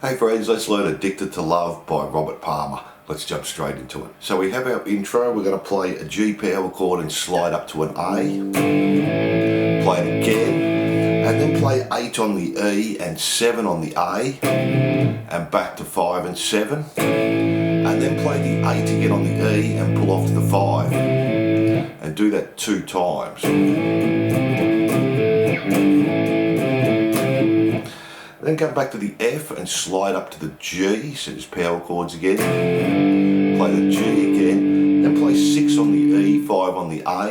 Hey friends, let's learn Addicted to Love by Robert Palmer. Let's jump straight into it. So we have our intro, we're going to play a G power chord and slide up to an A. Play it again, and then play 8 on the E and 7 on the A, and back to 5 and 7. And then play the 8 again on the E and pull off to the 5. And do that 2 times. Then come back to the F and slide up to the G, so just power chords again. Play the G again, then play 6 on the E, 5 on the A,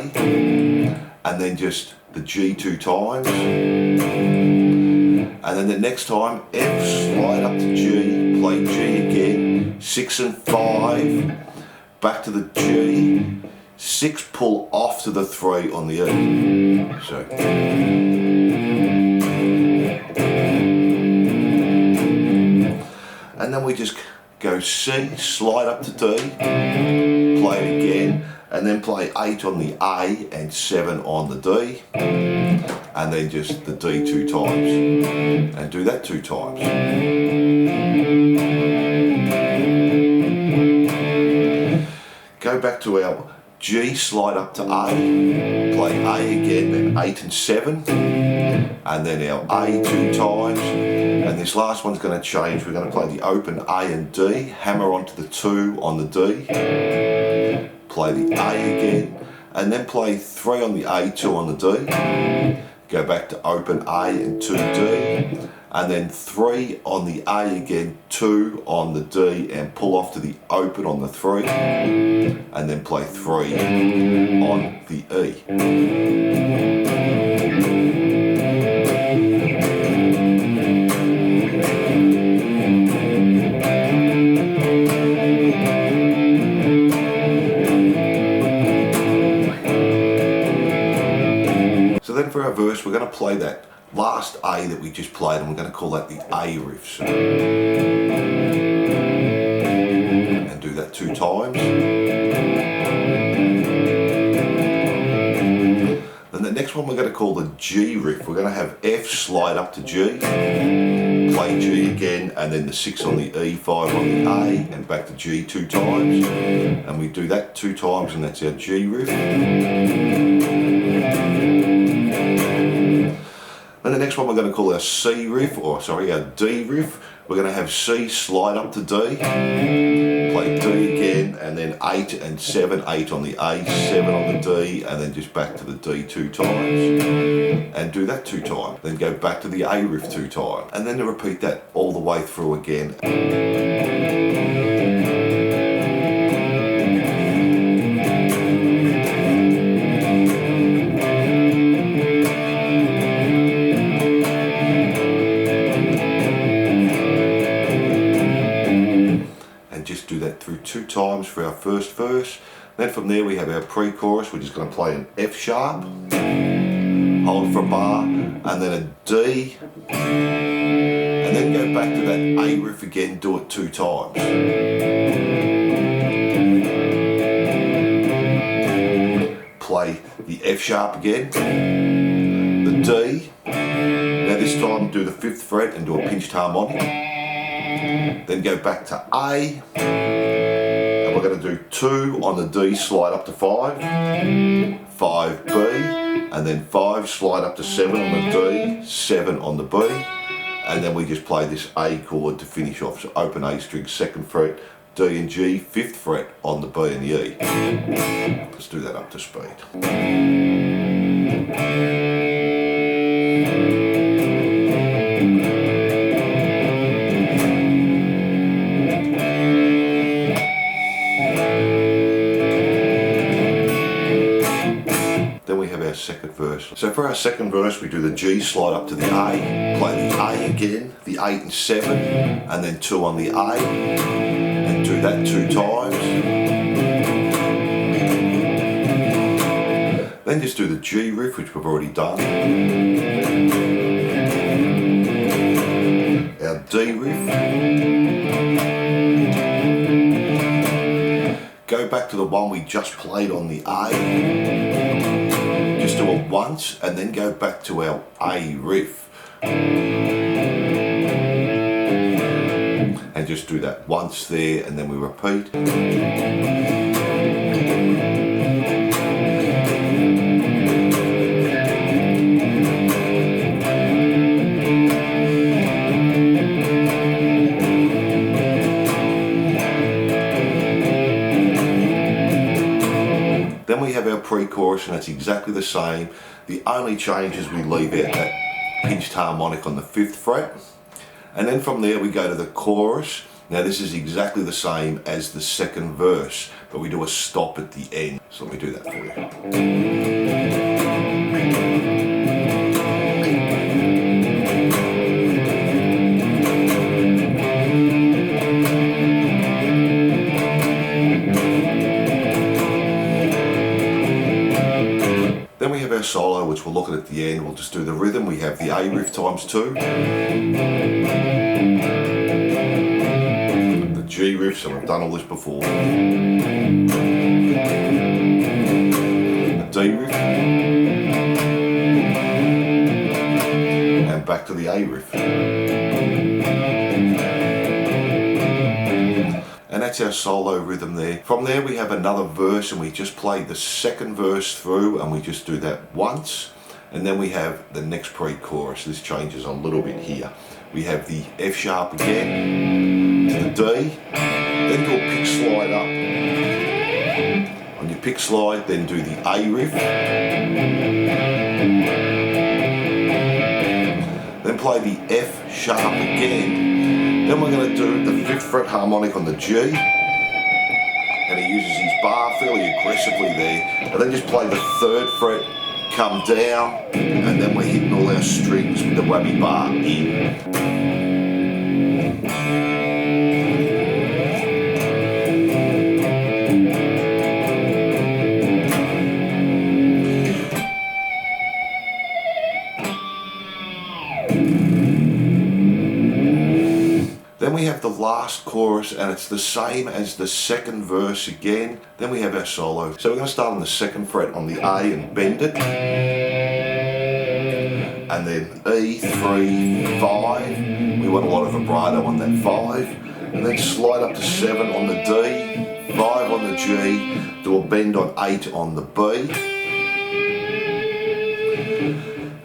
and then just the G 2 times. And then the next time, F, slide up to G, play G again, 6 and 5, back to the G, 6 pull off to the 3 on the E. So. And then we just go C, slide up to D, play it again, and then play 8 on the A and 7 on the D, and then just the D 2 times, and do that 2 times. Go back to our G, slide up to A, play A again, then 8 and 7, and then our A 2 times, and this last one's going to change. We're going to play the open A and D, hammer onto the 2 on the D, play the A again, and then play 3 on the A, 2 on the D, go back to open A and 2 D, and then 3 on the A again, 2 on the D, and pull off to the open on the 3, and then play 3 on the E. So then for our verse, we're going to play that last A that we just played, and we're going to call that the A riffs. And do that 2 times. Then the next one we're going to call the G riff. We're going to have F, slide up to G, play G again, and then the 6 on the E, 5 on the A, and back to G 2 times. And we do that 2 times, and that's our G riff. And the next one we're going to call our C riff, or sorry, our D riff. We're going to have C, slide up to D, play D again, and then 8 and 7, 8 on the A, 7 on the D, and then just back to the D 2 times, and do that 2 times. Then go back to the A riff 2 times, and then to repeat that all the way through again. Just do that through 2 times for our first verse. Then from there we have our pre-chorus. We're just going to play an F sharp, hold for a bar, and then a D, and then go back to that A riff again, do it 2 times. Play the F sharp again, the D, now this time do the 5th fret and do a pinched harmonic. Then go back to A, and we're going to do 2 on the D, slide up to 5, 5B, and then 5, slide up to 7 on the D, 7 on the B, and then we just play this A chord to finish off. So open A string, 2nd fret, D and G, 5th fret on the B and the E. Let's do that up to speed. Our second verse. So for our second verse we do the G, slide up to the A, play the A again, the 8 and 7, and then 2 on the A, and do that 2 times. Then just do the G riff, which we've already done. Our D riff. Go back to the one we just played on the A. Just do it once and then go back to our A riff. just do that once there, and then we repeat. Then we have our pre-chorus, and it's exactly the same. The only change is we leave out that pinched harmonic on the 5th fret. And then from there we go to the chorus. Now this is exactly the same as the second verse, but we do a stop at the end. So let me do that for you. Then we have our solo, which we'll look at the end. We'll just do the rhythm. We have the A riff times 2. The G riff, so we've done all this before. The D riff. And back to the A riff. And that's our solo rhythm there. From there we have another verse, and we just play the second verse through, and we just do that once. And then we have the next pre-chorus. This changes a little bit here. We have the F sharp again to the D, then do a pick slide up. On your pick slide, then do the A riff. Then play the F sharp again. Then we're going to do the 5th fret harmonic on the G, and he uses his bar fairly aggressively there, and then just play the 3rd fret, come down, and then we're hitting all our strings with the whammy bar in. Then we have the last chorus, and it's the same as the second verse again. Then we have our solo. So we're going to start on the 2nd fret on the A and bend it. And then E, 3, 5. We want a lot of vibrato on that 5. And then slide up to 7 on the D, 5 on the G, do a bend on 8 on the B.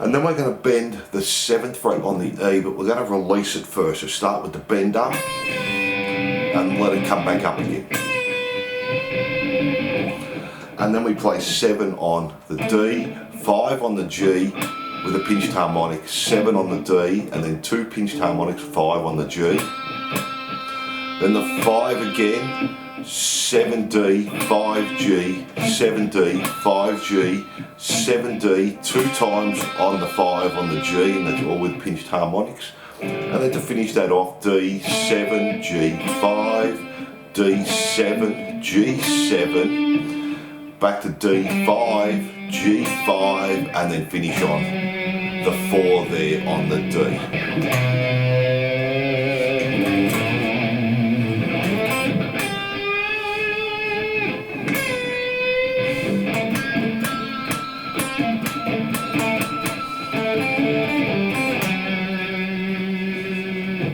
And then we're going to bend the 7th fret on the E, but we're going to release it first. So start with the bend up and let it come back up again. And then we play 7 on the D, 5 on the G with a pinched harmonic, 7 on the D, and then 2 pinched harmonics, 5 on the G. Then the 5 again, 7D, 5G, 7D, 5G, 7D, 2 times on the 5 on the G, and that's all with pinched harmonics. And then to finish that off, D7, G5, D7, G7, back to D5, G5, and then finish on the 4 there on the D.